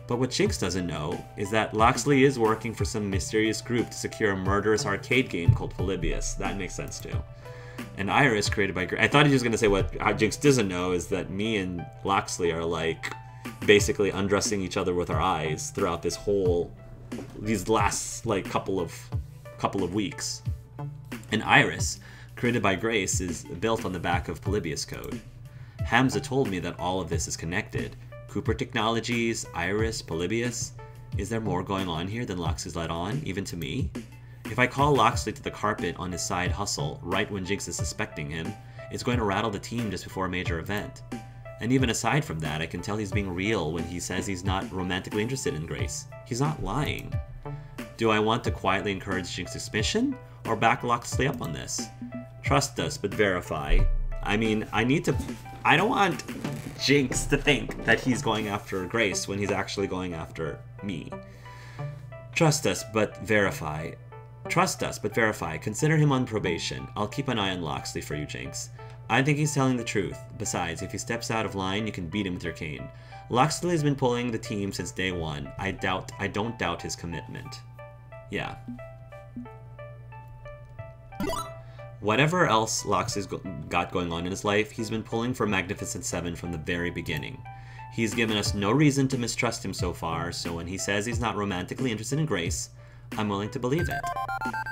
But what Jinx doesn't know is that Locksley is working for some mysterious group to secure a murderous arcade game called Polybius. That makes sense too. And Iris, created by... I thought he was going to say what Jinx doesn't know is that me and Locksley are like basically undressing each other with our eyes throughout this whole... these last like couple of weeks. And Iris, created by Grace, is built on the back of Polybius code. Hamza told me that all of this is connected. Cooper Technologies, Iris, Polybius. Is there more going on here than Locksley's let on, even to me? If I call Locksley to the carpet on his side hustle right when Jinx is suspecting him, it's going to rattle the team just before a major event. And even aside from that, I can tell he's being real when he says he's not romantically interested in Grace. He's not lying. Do I want to quietly encourage Jinx's suspicion, or back Locksley up on this? Trust us, but verify. I mean, I don't want Jinx to think that he's going after Grace when he's actually going after me. Trust us, but verify. Trust us, but verify. Consider him on probation. I'll keep an eye on Locksley for you, Jinx. I think he's telling the truth. Besides, if he steps out of line, you can beat him with your cane. Locksley has been pulling the team since day one. I don't doubt his commitment. Yeah. Whatever else Locksley's got going on in his life, he's been pulling for Magnificent Seven from the very beginning. He's given us no reason to mistrust him so far, so when he says he's not romantically interested in Grace, I'm willing to believe it.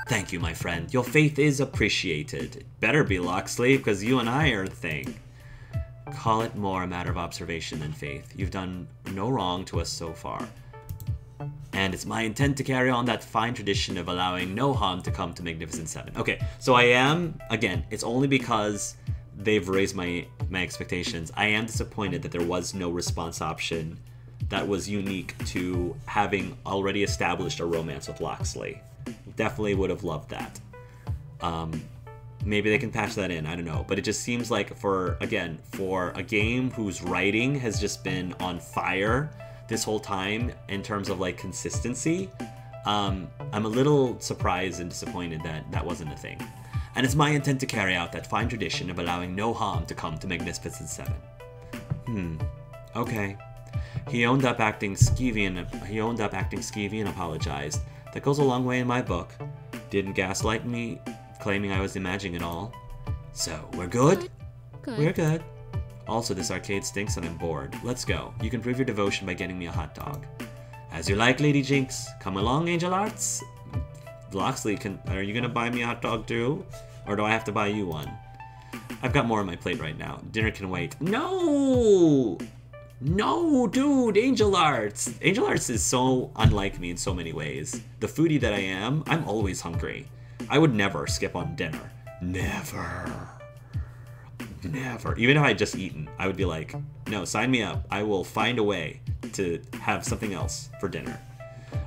Thank you, my friend. Your faith is appreciated. It better be, Locksley, because you and I are a thing. Call it more a matter of observation than faith. You've done no wrong to us so far. And it's my intent to carry on that fine tradition of allowing no harm to come to Magnificent Seven. Okay, so I am, again, it's only because they've raised my expectations. I am disappointed that there was no response option that was unique to having already established a romance with Locksley. Definitely would have loved that. Maybe they can patch that in, I don't know. But it just seems like for a game whose writing has just been on fire this whole time in terms of like consistency, I'm a little surprised and disappointed that that wasn't a thing. And it's my intent to carry out that fine tradition of allowing no harm to come to Magnificent Seven. Okay. He owned up acting skeevy and apologized. That goes a long way in my book. Didn't gaslight me, claiming I was imagining it all. So, we're good? Good. We're good. Also, this arcade stinks and I'm bored. Let's go. You can prove your devotion by getting me a hot dog. As you like, Lady Jinx. Come along, Angel Arts. Locksley, are you gonna buy me a hot dog too? Or do I have to buy you one? I've got more on my plate right now. Dinner can wait. No! No, dude, Angel Arts. Angel Arts is so unlike me in so many ways. The foodie that I am, I'm always hungry. I would never skip on dinner. Never. Never. Even if I had just eaten, I would be like, no, sign me up. I will find a way to have something else for dinner.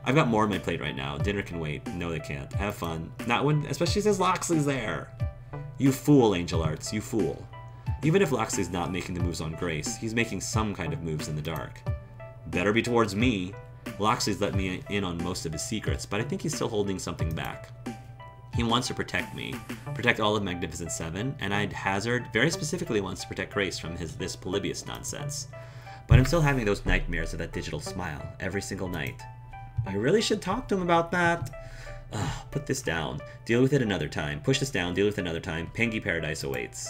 I've got more on my plate right now. Dinner can wait. No, they can't. Have fun. Not when, especially since Locksley's there. You fool, Angel Arts. You fool. Even if Locksley's not making the moves on Grace, he's making some kind of moves in the dark. Better be towards me. Locksley's let me in on most of his secrets, but I think he's still holding something back. He wants to protect me, protect all of Magnificent Seven, and I'd hazard very specifically wants to protect Grace from this Polybius nonsense. But I'm still having those nightmares of that digital smile every single night. I really should talk to him about that. Put this down. Deal with it another time. Push this down. Deal with it another time. Pengy Paradise awaits.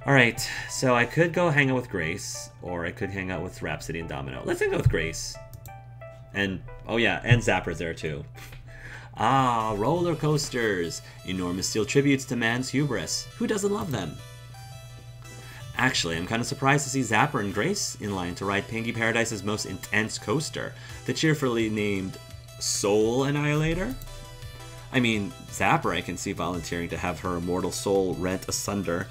Alright, so I could go hang out with Grace, or I could hang out with Rhapsody and Domino. Let's hang out with Grace. And, oh yeah, and Zapper's there too. Ah, roller coasters! Enormous steel tributes to man's hubris. Who doesn't love them? Actually, I'm kind of surprised to see Zapper and Grace in line to ride Pengy Paradise's most intense coaster, the cheerfully named Soul Annihilator. I mean, Zapper I can see volunteering to have her immortal soul rent asunder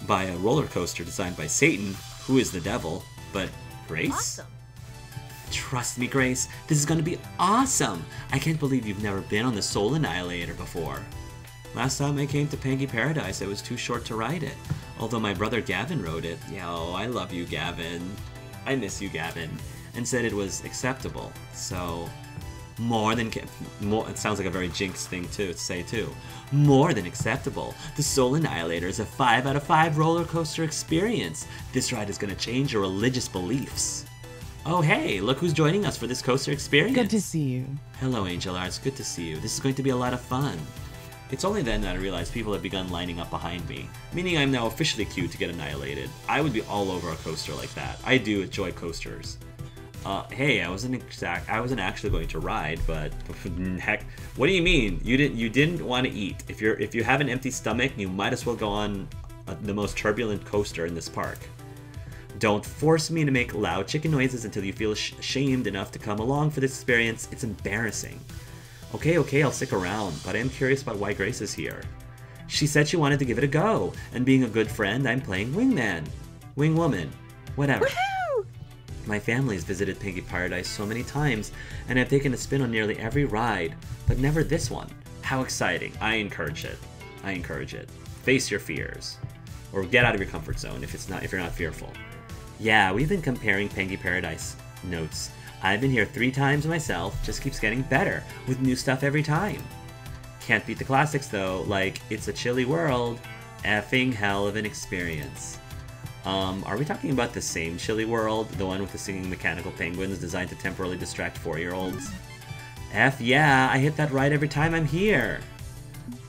by a roller coaster designed by Satan, who is the devil, but Grace? Awesome. Trust me, Grace, this is gonna be awesome! I can't believe you've never been on the Soul Annihilator before. Last time I came to Pengy Paradise, I was too short to ride it, although my brother Gavin rode it. Yo, I love you, Gavin. I miss you, Gavin. And said it was acceptable, so... it sounds like a very Jinx thing to say too. More than acceptable. The Soul Annihilator is a 5 out of 5 roller coaster experience. This ride is going to change your religious beliefs. Oh hey, look who's joining us for this coaster experience. Good to see you. Hello Angel Arts, good to see you. This is going to be a lot of fun. It's only then that I realized people have begun lining up behind me, meaning I'm now officially queued to get annihilated. I would be all over a coaster like that. I do enjoy coasters. Hey, I wasn't actually going to ride, but heck, what do you mean? You didn't want to eat. If you have an empty stomach, you might as well go on the most turbulent coaster in this park. Don't force me to make loud chicken noises until you feel ashamed enough to come along for this experience. It's embarrassing. Okay, I'll stick around, but I am curious about why Grace is here. She said she wanted to give it a go, and being a good friend, I'm playing Wingman. Wingwoman. Whatever. Woohoo! My family's visited Pinky Paradise so many times, and I've taken a spin on nearly every ride, but never this one. How exciting. I encourage it. Face your fears. Or get out of your comfort zone if you're not fearful. Yeah, we've been comparing Pinky Paradise notes. I've been here 3 times myself, just keeps getting better, with new stuff every time. Can't beat the classics though, like It's a Chilly World, effing hell of an experience. Are we talking about the same Chilly World, the one with the singing mechanical penguins designed to temporarily distract 4-year-olds? F yeah, I hit that ride every time I'm here!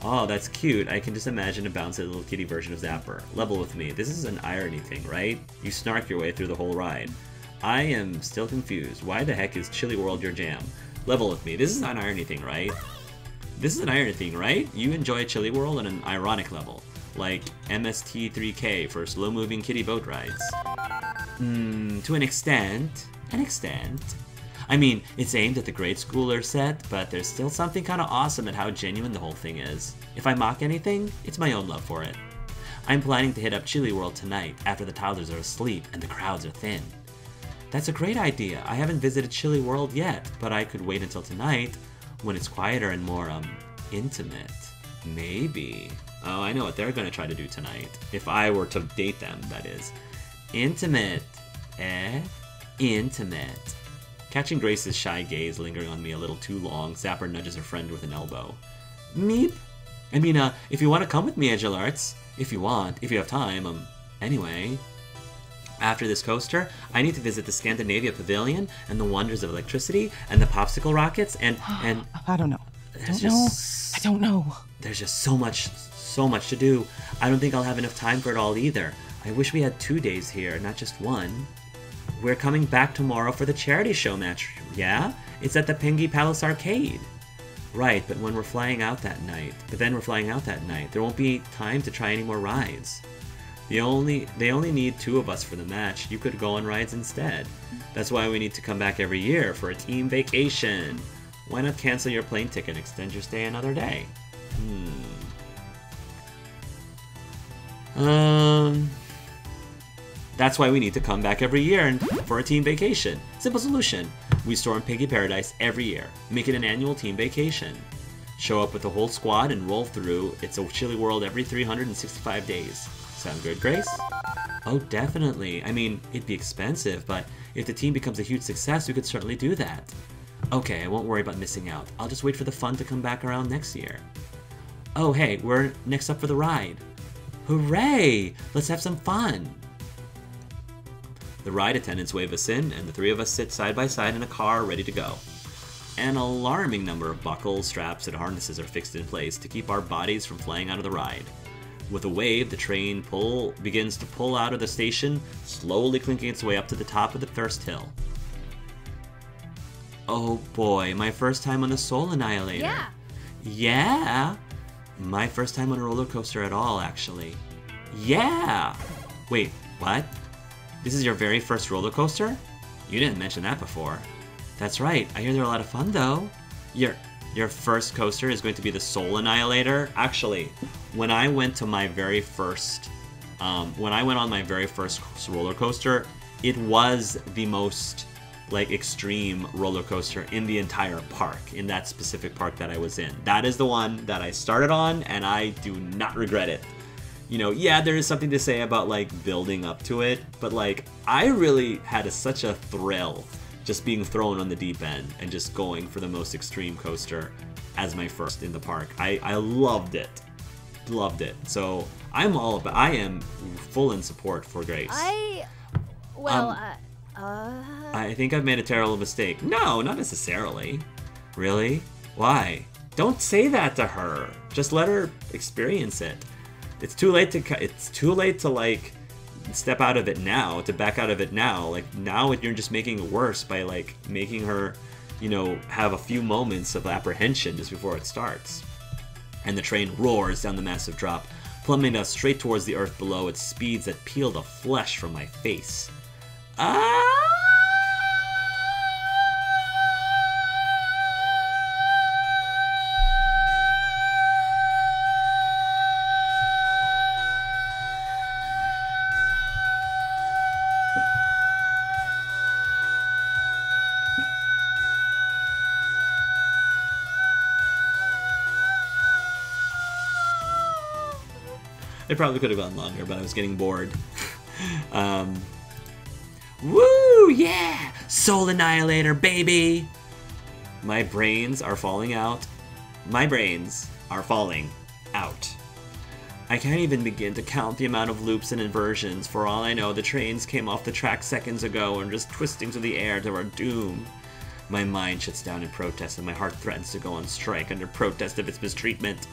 Oh, that's cute. I can just imagine a bouncy little kitty version of Zapper. Level with me. This is an irony thing, right? You snark your way through the whole ride. I am still confused. Why the heck is Chilly World your jam? Level with me. This is an irony thing, right? This is an irony thing, right? You enjoy Chilly World on an ironic level. Like MST3K for slow-moving kitty boat rides. To an extent. I mean, it's aimed at the grade schooler set, but there's still something kind of awesome at how genuine the whole thing is. If I mock anything, it's my own love for it. I'm planning to hit up Chilly World tonight, after the toddlers are asleep and the crowds are thin. That's a great idea. I haven't visited Chilly World yet, but I could wait until tonight, when it's quieter and more, intimate. Maybe. Oh, I know what they're gonna try to do tonight. If I were to date them, that is. Intimate. Intimate. Catching Grace's shy gaze lingering on me a little too long, Zapper nudges her friend with an elbow. Meep. I mean, if you want to come with me, Angel Arts. If you have time, anyway. After this coaster, I need to visit the Scandinavia Pavilion and the wonders of electricity and the popsicle rockets and I don't know. I don't know. There's just so much to do. I don't think I'll have enough time for it all either. I wish we had 2 days here, not just one. We're coming back tomorrow for the charity show match, yeah? It's at the Pinky Palace Arcade. Right, but we're flying out that night. There won't be time to try any more rides. They only need 2 of us for the match. You could go on rides instead. That's why we need to come back every year for a team vacation. Why not cancel your plane ticket and extend your stay another day? That's why we need to come back every year for a team vacation. Simple solution. We storm Pinky Paradise every year. Make it an annual team vacation. Show up with the whole squad and roll through It's a Chilly World every 365 days. Sound good, Grace? Oh, definitely. I mean, it'd be expensive, but if the team becomes a huge success, we could certainly do that. Okay, I won't worry about missing out. I'll just wait for the fun to come back around next year. Oh, hey, we're next up for the ride. Hooray! Let's have some fun! The ride attendants wave us in, and the 3 of us sit side by side in a car ready to go. An alarming number of buckles, straps, and harnesses are fixed in place to keep our bodies from flying out of the ride. With a wave, the train begins to pull out of the station, slowly clinking its way up to the top of the first hill. Oh boy, my first time on the Soul Annihilator. Yeah. Yeah? My first time on a roller coaster at all, actually. Yeah! Wait, what? This is your very first roller coaster? You didn't mention that before. That's right, I hear they're a lot of fun though. Your first coaster is going to be the Soul Annihilator? Actually, when I went on my very first roller coaster, it was the most extreme roller coaster in the entire park, in that specific park that I was in. That is the one that I started on, and I do not regret it. You know, yeah, there is something to say about building up to it, but I really had such a thrill just being thrown on the deep end and just going for the most extreme coaster as my first in the park. I loved it. So I am full in support for Grace. I think I've made a terrible mistake. No, not necessarily. Really? Why? Don't say that to her. Just let her experience it. It's too late to like step out of it now, to back out of it now. Like now you're just making it worse by like making her, you know, have a few moments of apprehension just before it starts. And the train roars down the massive drop, plummeting us straight towards the earth below at speeds that peel the flesh from my face. Ah! It probably could have gone longer, but I was getting bored. Woo! Yeah! Soul Annihilator, baby! My brains are falling out. My brains are falling out. I can't even begin to count the amount of loops and inversions. For all I know, the trains came off the track seconds ago and are just twisting through the air to our doom. My mind shuts down in protest, and my heart threatens to go on strike under protest of its mistreatment.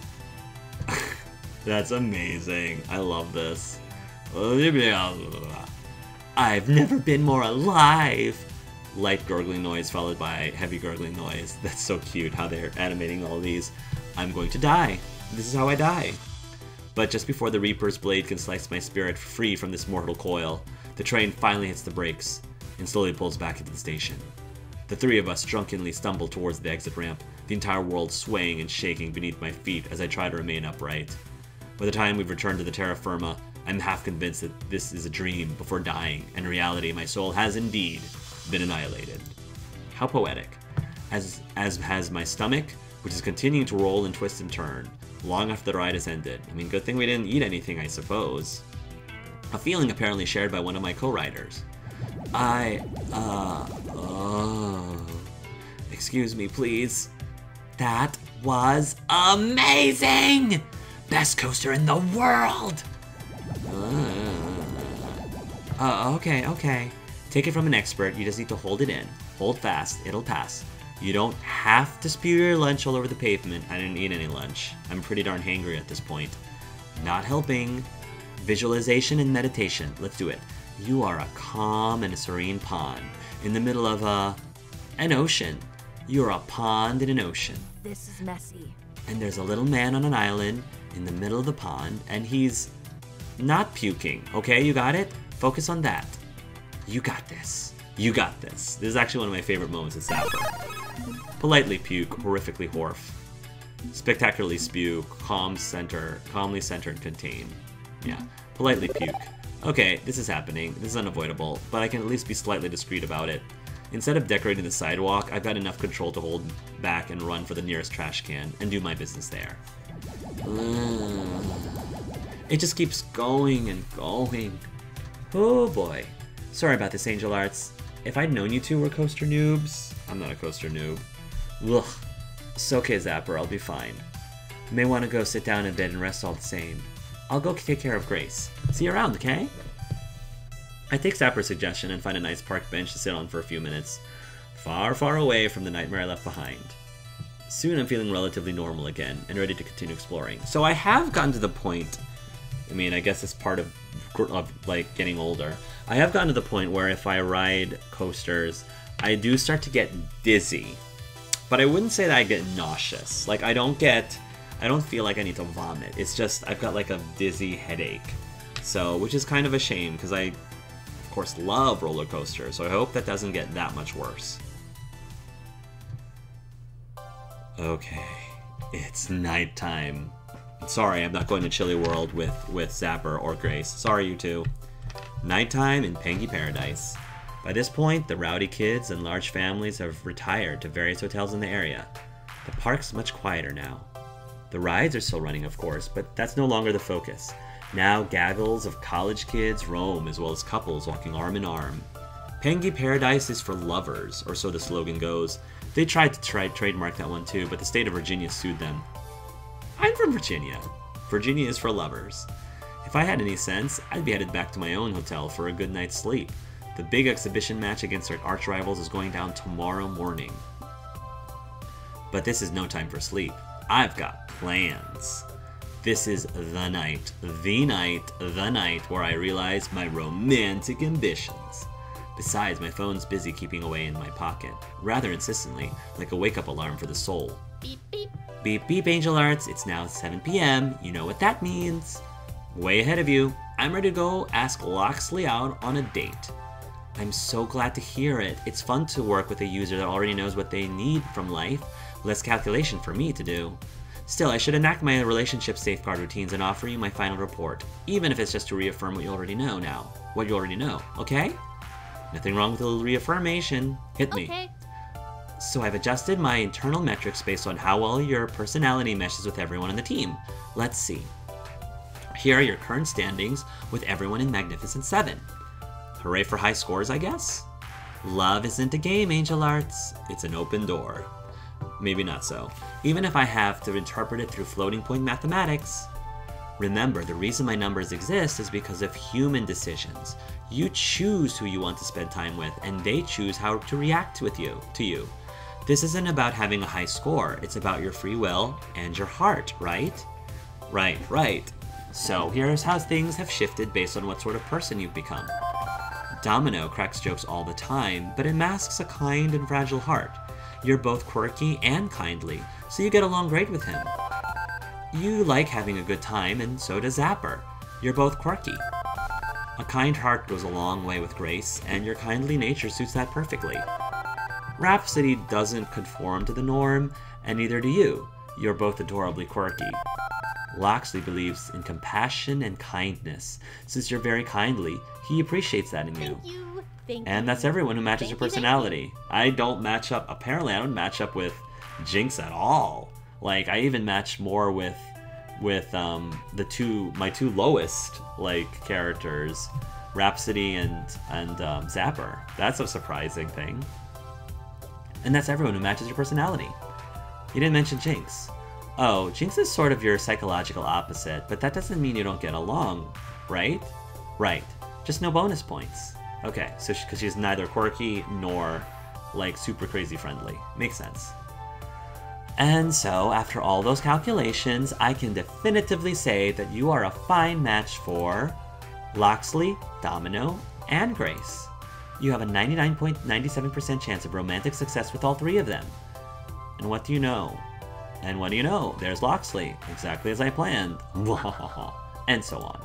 That's amazing. I love this. I've never been more alive. Light gurgling noise followed by heavy gurgling noise. That's so cute how they're animating all these. I'm going to die. This is how I die. But just before the Reaper's blade can slice my spirit free from this mortal coil, the train finally hits the brakes and slowly pulls back into the station. The three of us drunkenly stumble towards the exit ramp, the entire world swaying and shaking beneath my feet as I try to remain upright. By the time we've returned to the terra firma, I'm half convinced that this is a dream before dying, and in reality my soul has indeed been annihilated. How poetic. As has my stomach, which is continuing to roll and twist and turn, long after the ride has ended. I mean, good thing we didn't eat anything, I suppose. A feeling apparently shared by one of my co-riders. Excuse me, please. That was amazing! Best coaster in the world! Okay. Take it from an expert, you just need to hold it in. Hold fast, it'll pass. You don't have to spew your lunch all over the pavement. I didn't eat any lunch. I'm pretty darn hangry at this point. Not helping. Visualization and meditation. Let's do it. You are a calm and a serene pond in the middle of an ocean. You're a pond in an ocean. This is messy. And there's a little man on an island in the middle of the pond, and he's not puking. Okay, you got it? Focus on that. You got this. You got this. This is actually one of my favorite moments in Sapper. Politely puke, horrifically horf. Spectacularly spew, calmly center and contain. Yeah, politely puke. Okay, this is happening. This is unavoidable, but I can at least be slightly discreet about it. Instead of decorating the sidewalk, I've got enough control to hold back and run for the nearest trash can and do my business there. It just keeps going and going. Oh boy. Sorry about this, Angel Arts. If I'd known you two were coaster noobs... I'm not a coaster noob. Ugh. It's okay, Zapper, I'll be fine. You may want to go sit down in bed and rest all the same. I'll go take care of Grace. See you around, okay? I take Zapper's suggestion and find a nice park bench to sit on for a few minutes, far, far away from the nightmare I left behind. Soon I'm feeling relatively normal again, and ready to continue exploring. So I have gotten to the point, I mean, I guess it's part of like, getting older. I have gotten to the point where if I ride coasters, I do start to get dizzy. But I wouldn't say that I get nauseous. Like, I don't feel like I need to vomit. It's just, I've got like a dizzy headache. So, which is kind of a shame, because I, of course, love roller coasters. So I hope that doesn't get that much worse. Okay, it's nighttime. Sorry, I'm not going to Chilly World with Zapper or Grace. Sorry, you two. Nighttime in Pengy Paradise. By this point, the rowdy kids and large families have retired to various hotels in the area. The park's much quieter now. The rides are still running, of course, but that's no longer the focus. Now gaggles of college kids roam, as well as couples walking arm in arm. Pengy Paradise is for lovers, or so the slogan goes. They tried to trademark that one too, but the state of Virginia sued them. I'm from Virginia. Virginia is for lovers. If I had any sense, I'd be headed back to my own hotel for a good night's sleep. The big exhibition match against our arch rivals is going down tomorrow morning. But this is no time for sleep. I've got plans. This is the night where I realize my romantic ambitions. Besides, my phone's busy keeping away in my pocket, rather insistently, like a wake-up alarm for the soul. Beep, beep. Beep, beep, Angel Arts. It's now 7 p.m. You know what that means. Way ahead of you. I'm ready to go ask Locksley out on a date. I'm so glad to hear it. It's fun to work with a user that already knows what they need from life. Less calculation for me to do. Still, I should enact my relationship safeguard routines and offer you my final report, even if it's just to reaffirm what you already know now. What you already know, okay? Nothing wrong with a little reaffirmation. Hit me. Okay. So I've adjusted my internal metrics based on how well your personality meshes with everyone on the team. Let's see. Here are your current standings with everyone in Magnificent 7. Hooray for high scores, I guess? Love isn't a game, Angel Arts. It's an open door. Maybe not so. Even if I have to interpret it through floating point mathematics. Remember, the reason my numbers exist is because of human decisions. You choose who you want to spend time with, and they choose how to react to you. This isn't about having a high score, it's about your free will and your heart, right? Right. So here's how things have shifted based on what sort of person you've become. Domino cracks jokes all the time, but it masks a kind and fragile heart. You're both quirky and kindly, so you get along great with him. You like having a good time, and so does Zapper. You're both quirky. A kind heart goes a long way with Grace, and your kindly nature suits that perfectly. Rhapsody doesn't conform to the norm, and neither do you. You're both adorably quirky. Locksley believes in compassion and kindness. Since you're very kindly, he appreciates that in you. Thank you. Thank And you. that's everyone who matches Thank your you, thank personality. I don't match up, apparently I don't match up with Jinx at all. Like, I even match more with my two lowest, like, characters, Rhapsody and Zapper. That's a surprising thing. And that's everyone who matches your personality. You didn't mention Jinx. Oh, Jinx is sort of your psychological opposite, but that doesn't mean you don't get along, right? Right. Just no bonus points. Okay, so because she's neither quirky nor, like, super crazy friendly. Makes sense. And so, after all those calculations, I can definitively say that you are a fine match for Locksley, Domino, and Grace. You have a 99.97% chance of romantic success with all three of them. And what do you know? And what do you know? There's Locksley, exactly as I planned. And so on.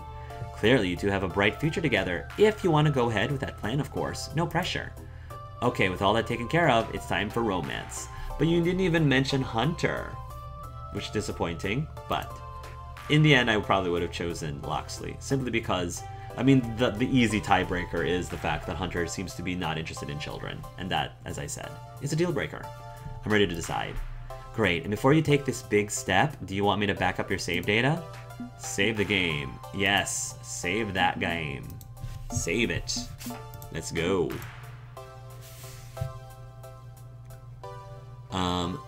Clearly, you two have a bright future together, if you want to go ahead with that plan, of course. No pressure. Okay, with all that taken care of, it's time for romance. But you didn't even mention Hunter, which is disappointing, but in the end, I probably would have chosen Locksley, simply because, I mean, the easy tiebreaker is the fact that Hunter seems to be not interested in children, and that, as I said, is a deal breaker. I'm ready to decide. Great, and before you take this big step, do you want me to back up your save data? Save the game. Yes, save that game. Save it. Let's go.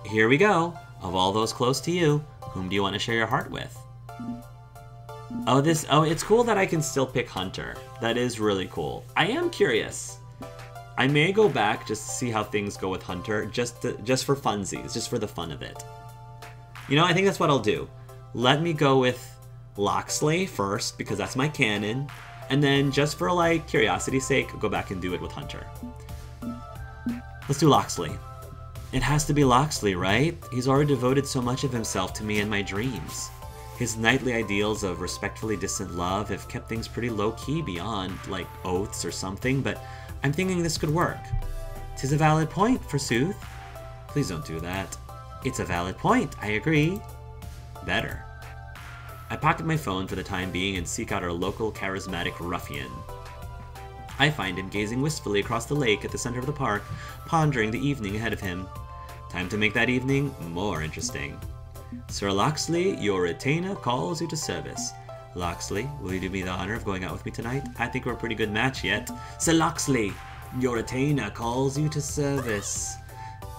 Here we go. Of all those close to you, whom do you want to share your heart with? Oh, it's cool that I can still pick Hunter. That is really cool. I am curious. I may go back just to see how things go with Hunter, just for funsies, just for the fun of it. You know, I think that's what I'll do. Let me go with Locksley first, because that's my canon, and then just for, like, curiosity's sake, go back and do it with Hunter. Let's do Locksley. It has to be Locksley, right? He's already devoted so much of himself to me in my dreams. His knightly ideals of respectfully distant love have kept things pretty low-key beyond, like, oaths or something, but I'm thinking this could work. 'Tis a valid point, forsooth. Please don't do that. It's a valid point, I agree. Better. I pocket my phone for the time being and seek out our local charismatic ruffian. I find him gazing wistfully across the lake at the center of the park, pondering the evening ahead of him. Time to make that evening more interesting. Sir Locksley, your retainer calls you to service. Locksley, will you do me the honor of going out with me tonight? I think we're a pretty good match yet. Sir Locksley, your retainer calls you to service.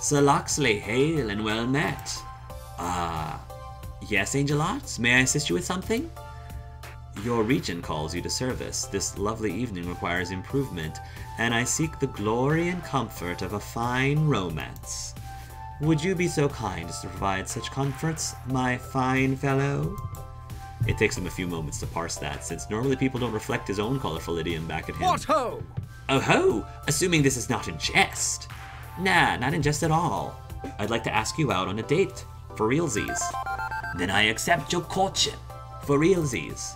Sir Locksley, hail and well met. Yes, Angel Arts, may I assist you with something? Your region calls you to service. This lovely evening requires improvement, and I seek the glory and comfort of a fine romance. Would you be so kind as to provide such comforts, my fine fellow? It takes him a few moments to parse that, since normally people don't reflect his own colorful idiom back at him. What ho! Oh ho! Assuming this is not in jest. Nah, not in jest at all. I'd like to ask you out on a date, for realsies. Then I accept your courtship, for realsies.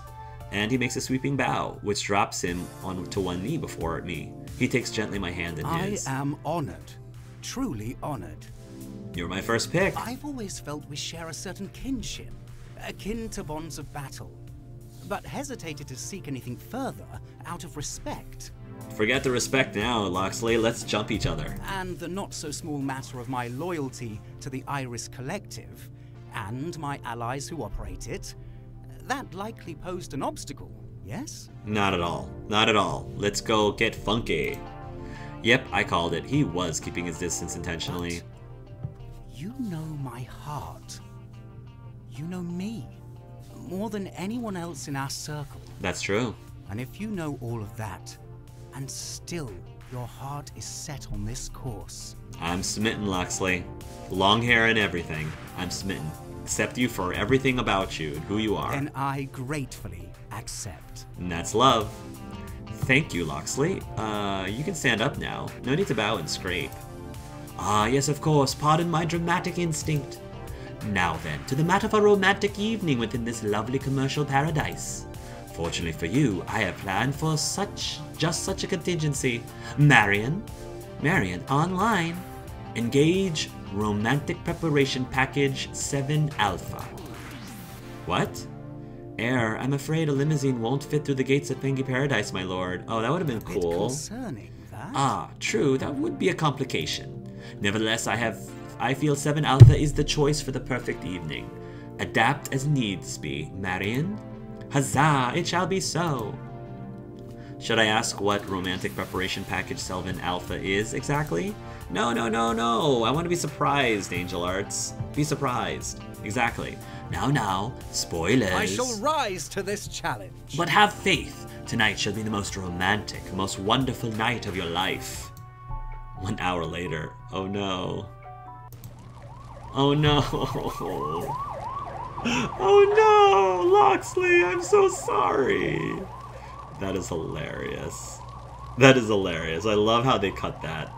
And he makes a sweeping bow, which drops him onto one knee before me. He takes gently my hand in his. I am honored. Truly honored. You're my first pick. I've always felt we share a certain kinship, akin to bonds of battle, but hesitated to seek anything further out of respect. Forget the respect now, Locksley. Let's jump each other. And the not-so-small matter of my loyalty to the Iris Collective, and my allies who operate it, that likely posed an obstacle, yes? Not at all. Not at all. Let's go get funky. Yep, I called it. He was keeping his distance intentionally. But you know my heart. You know me. More than anyone else in our circle. That's true. And if you know all of that, and still your heart is set on this course. I'm smitten, Locksley. Long hair and everything. I'm smitten. Accept you for everything about you and who you are. Then I gratefully accept. And that's love. Thank you, Locksley. You can stand up now. No need to bow and scrape. Ah, yes, of course. Pardon my dramatic instinct. Now then, to the matter of a romantic evening within this lovely commercial paradise. Fortunately for you, I have planned for just such a contingency. Marion, online. Engage Romantic Preparation Package 7 Alpha. What? Error, I'm afraid a limousine won't fit through the gates of Pengy Paradise, my lord. Oh, that would have been cool. Concerning that. Ah, true, that would be a complication. Nevertheless, I feel 7 Alpha is the choice for the perfect evening. Adapt as needs be, Marion. Huzzah, it shall be so. Should I ask what Romantic Preparation Package 7 Alpha is exactly? No. I want to be surprised, Angel Arts. Be surprised. Exactly. Now, spoilers. I shall rise to this challenge. But have faith. Tonight shall be the most romantic, most wonderful night of your life. 1 hour later. Oh no. Oh no. Oh no, Locksley, I'm so sorry. That is hilarious. That is hilarious. I love how they cut that.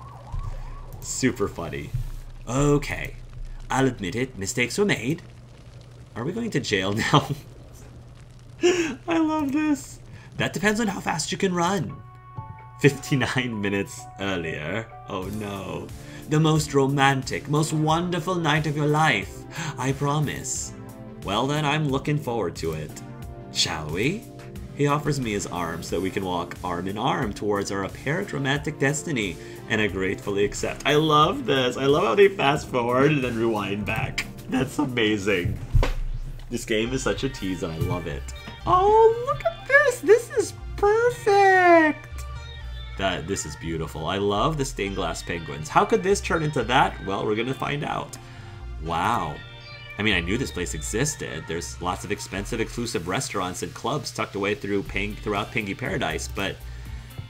Super funny. Okay, I'll admit it, mistakes were made. Are we going to jail now? I love this. That depends on how fast you can run. 59 minutes earlier. Oh no. The most romantic, most wonderful night of your life. I promise. Well then, I'm looking forward to it. Shall we? He offers me his arm so that we can walk arm in arm towards our apparent romantic destiny, and I gratefully accept. I love this. I love how they fast forward and then rewind back. That's amazing. This game is such a tease and I love it. Oh, look at this. This is perfect. This is beautiful. I love the stained glass penguins. How could this turn into that? Well, we're going to find out. Wow. I mean, I knew this place existed. There's lots of expensive, exclusive restaurants and clubs tucked away throughout Pengy Paradise, but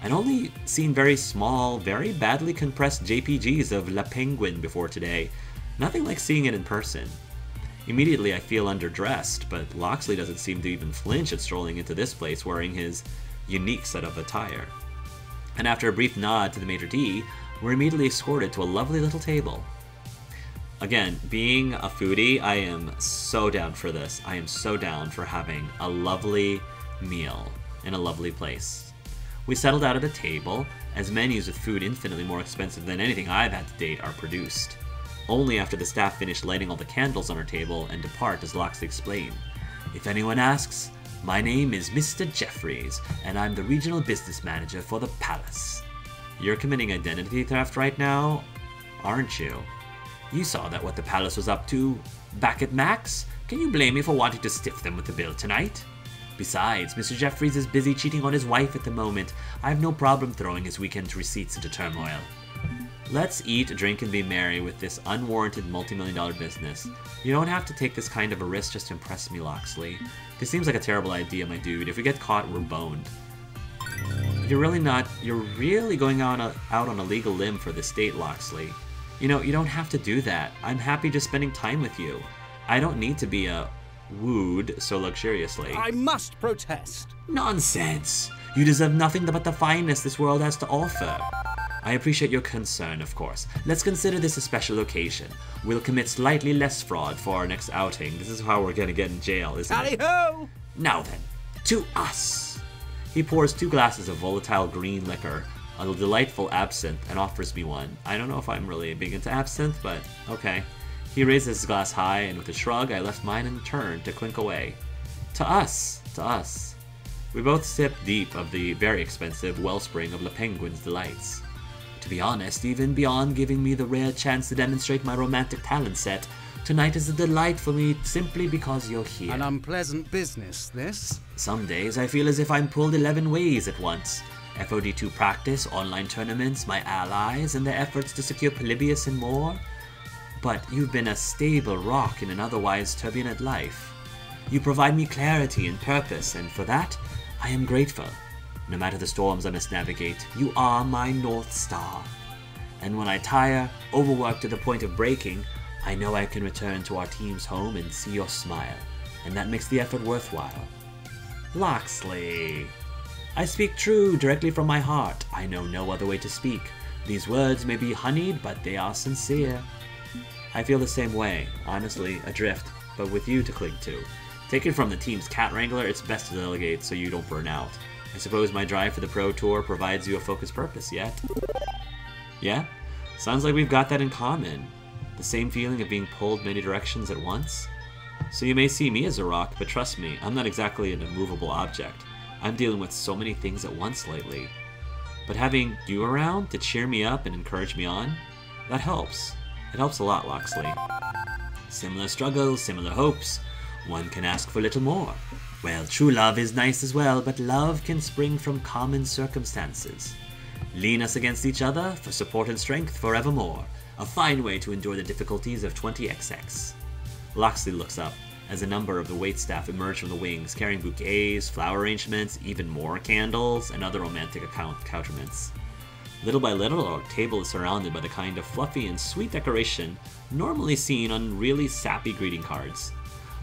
I'd only seen very small, very badly compressed JPGs of La Penguin before today. Nothing like seeing it in person. Immediately, I feel underdressed, but Locksley doesn't seem to even flinch at strolling into this place wearing his unique set of attire. And after a brief nod to the maitre d', we're immediately escorted to a lovely little table. Again, being a foodie, I am so down for this. I am so down for having a lovely meal in a lovely place. We settled out at a table, as menus with food infinitely more expensive than anything I've had to date are produced. Only after the staff finish lighting all the candles on our table and depart does Locksley explain. If anyone asks, my name is Mr. Jeffries, and I'm the regional business manager for the palace. You're committing identity theft right now, aren't you? You saw that what the palace was up to back at Max? Can you blame me for wanting to stiff them with the bill tonight? Besides, Mr. Jeffries is busy cheating on his wife at the moment. I have no problem throwing his weekend receipts into turmoil. Let's eat, drink, and be merry with this unwarranted multi-million-dollar business. You don't have to take this kind of a risk just to impress me, Locksley. This seems like a terrible idea, my dude. If we get caught, we're boned. You're really going out on a legal limb for the state, Locksley. You know, you don't have to do that. I'm happy just spending time with you. I don't need to be wooed so luxuriously. I must protest. Nonsense! You deserve nothing but the finest this world has to offer. I appreciate your concern, of course. Let's consider this a special occasion. We'll commit slightly less fraud for our next outing. This is how we're gonna get in jail, isn't it? Tally-ho! Now then, to us! He pours 2 glasses of volatile green liquor, a delightful absinthe, and offers me one. I don't know if I'm really big into absinthe, but okay. He raises his glass high, and with a shrug, I left mine and turned to clink away. To us! To us. We both sip deep of the very expensive wellspring of Le Penguin's delights. To be honest, even beyond giving me the rare chance to demonstrate my romantic talent set, tonight is a delight for me simply because you're here. An unpleasant business, this. Some days I feel as if I'm pulled 11 ways at once. FOD2 practice, online tournaments, my allies, and their efforts to secure Polybius and more. But you've been a stable rock in an otherwise turbulent life. You provide me clarity and purpose, and for that, I am grateful. No matter the storms I must navigate, you are my North Star. And when I tire, overwork to the point of breaking, I know I can return to our team's home and see your smile, and that makes the effort worthwhile. Locksley. I speak true, directly from my heart. I know no other way to speak. These words may be honeyed, but they are sincere. I feel the same way, honestly, adrift, but with you to cling to. Taken from the team's cat wrangler, it's best to delegate so you don't burn out. I suppose my drive for the Pro Tour provides you a focused purpose, yet? Yeah? Sounds like we've got that in common. The same feeling of being pulled many directions at once? So you may see me as a rock, but trust me, I'm not exactly an immovable object. I'm dealing with so many things at once lately. But having you around to cheer me up and encourage me on, that helps. It helps a lot, Locksley. Similar struggles, similar hopes. One can ask for little more. Well, true love is nice as well, but love can spring from common circumstances. Lean us against each other for support and strength forevermore. A fine way to endure the difficulties of 20XX. Locksley looks up as a number of the waitstaff emerge from the wings, carrying bouquets, flower arrangements, even more candles, and other romantic accoutrements. Little by little, our table is surrounded by the kind of fluffy and sweet decoration normally seen on really sappy greeting cards.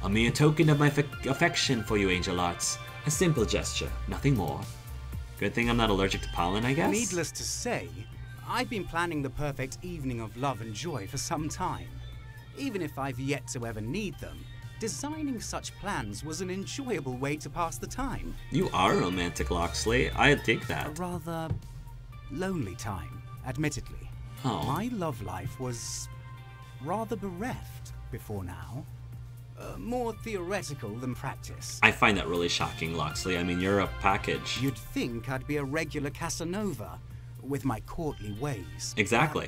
A mere token of my affection for you, Angel Arts. A simple gesture, nothing more. Good thing I'm not allergic to pollen, I guess? Needless to say, I've been planning the perfect evening of love and joy for some time. Even if I've yet to ever need them, designing such plans was an enjoyable way to pass the time. You are romantic, Locksley. I dig that. A rather lonely time, admittedly. Oh. My love life was rather bereft before now. More theoretical than practice. I find that really shocking, Locksley. I mean, you're a package. You'd think I'd be a regular Casanova, with my courtly ways. Exactly.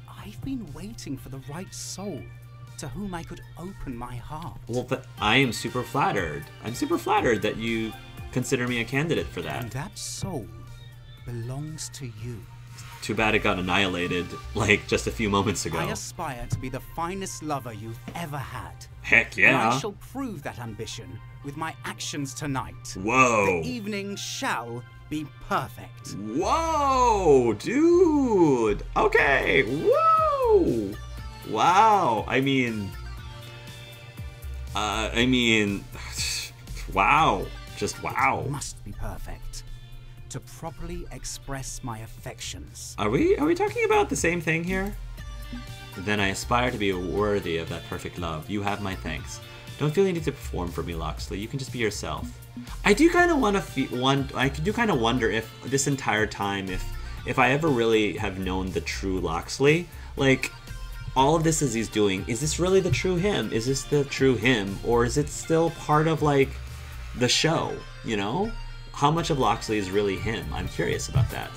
But I've been waiting for the right soul, to whom I could open my heart. Well, but I am super flattered. I'm super flattered that you consider me a candidate for that. And that soul belongs to you. Too bad it got annihilated, like, just a few moments ago. I aspire to be the finest lover you've ever had. Heck And yeah. I shall prove that ambition with my actions tonight. Whoa. The evening shall be perfect. Whoa, dude. Okay. Whoa. Wow. I mean, wow. Just wow. It must be perfect to properly express my affections. Are we talking about the same thing here? Then I aspire to be worthy of that perfect love. You have my thanks. Don't feel you need to perform for me, Locksley. You can just be yourself. I do kind of wonder if this entire time, if I ever really have known the true Locksley, like, all of this as he's doing, is this really the true him? Is this the true him? Or is it still part of, like, the show, you know? How much of Locksley is really him? I'm curious about that.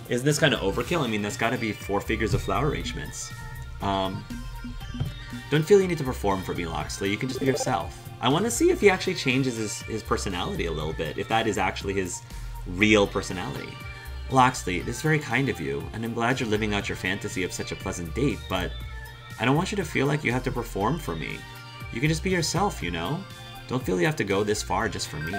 Isn't this kind of overkill? I mean, that's got to be 4 figures of flower arrangements. Don't feel you need to perform for me, Locksley. You can just be yourself. I want to see if he actually changes his personality a little bit, if that is actually his real personality. Locksley, this is very kind of you, and I'm glad you're living out your fantasy of such a pleasant date, but I don't want you to feel like you have to perform for me. You can just be yourself, you know? Don't feel you have to go this far just for me.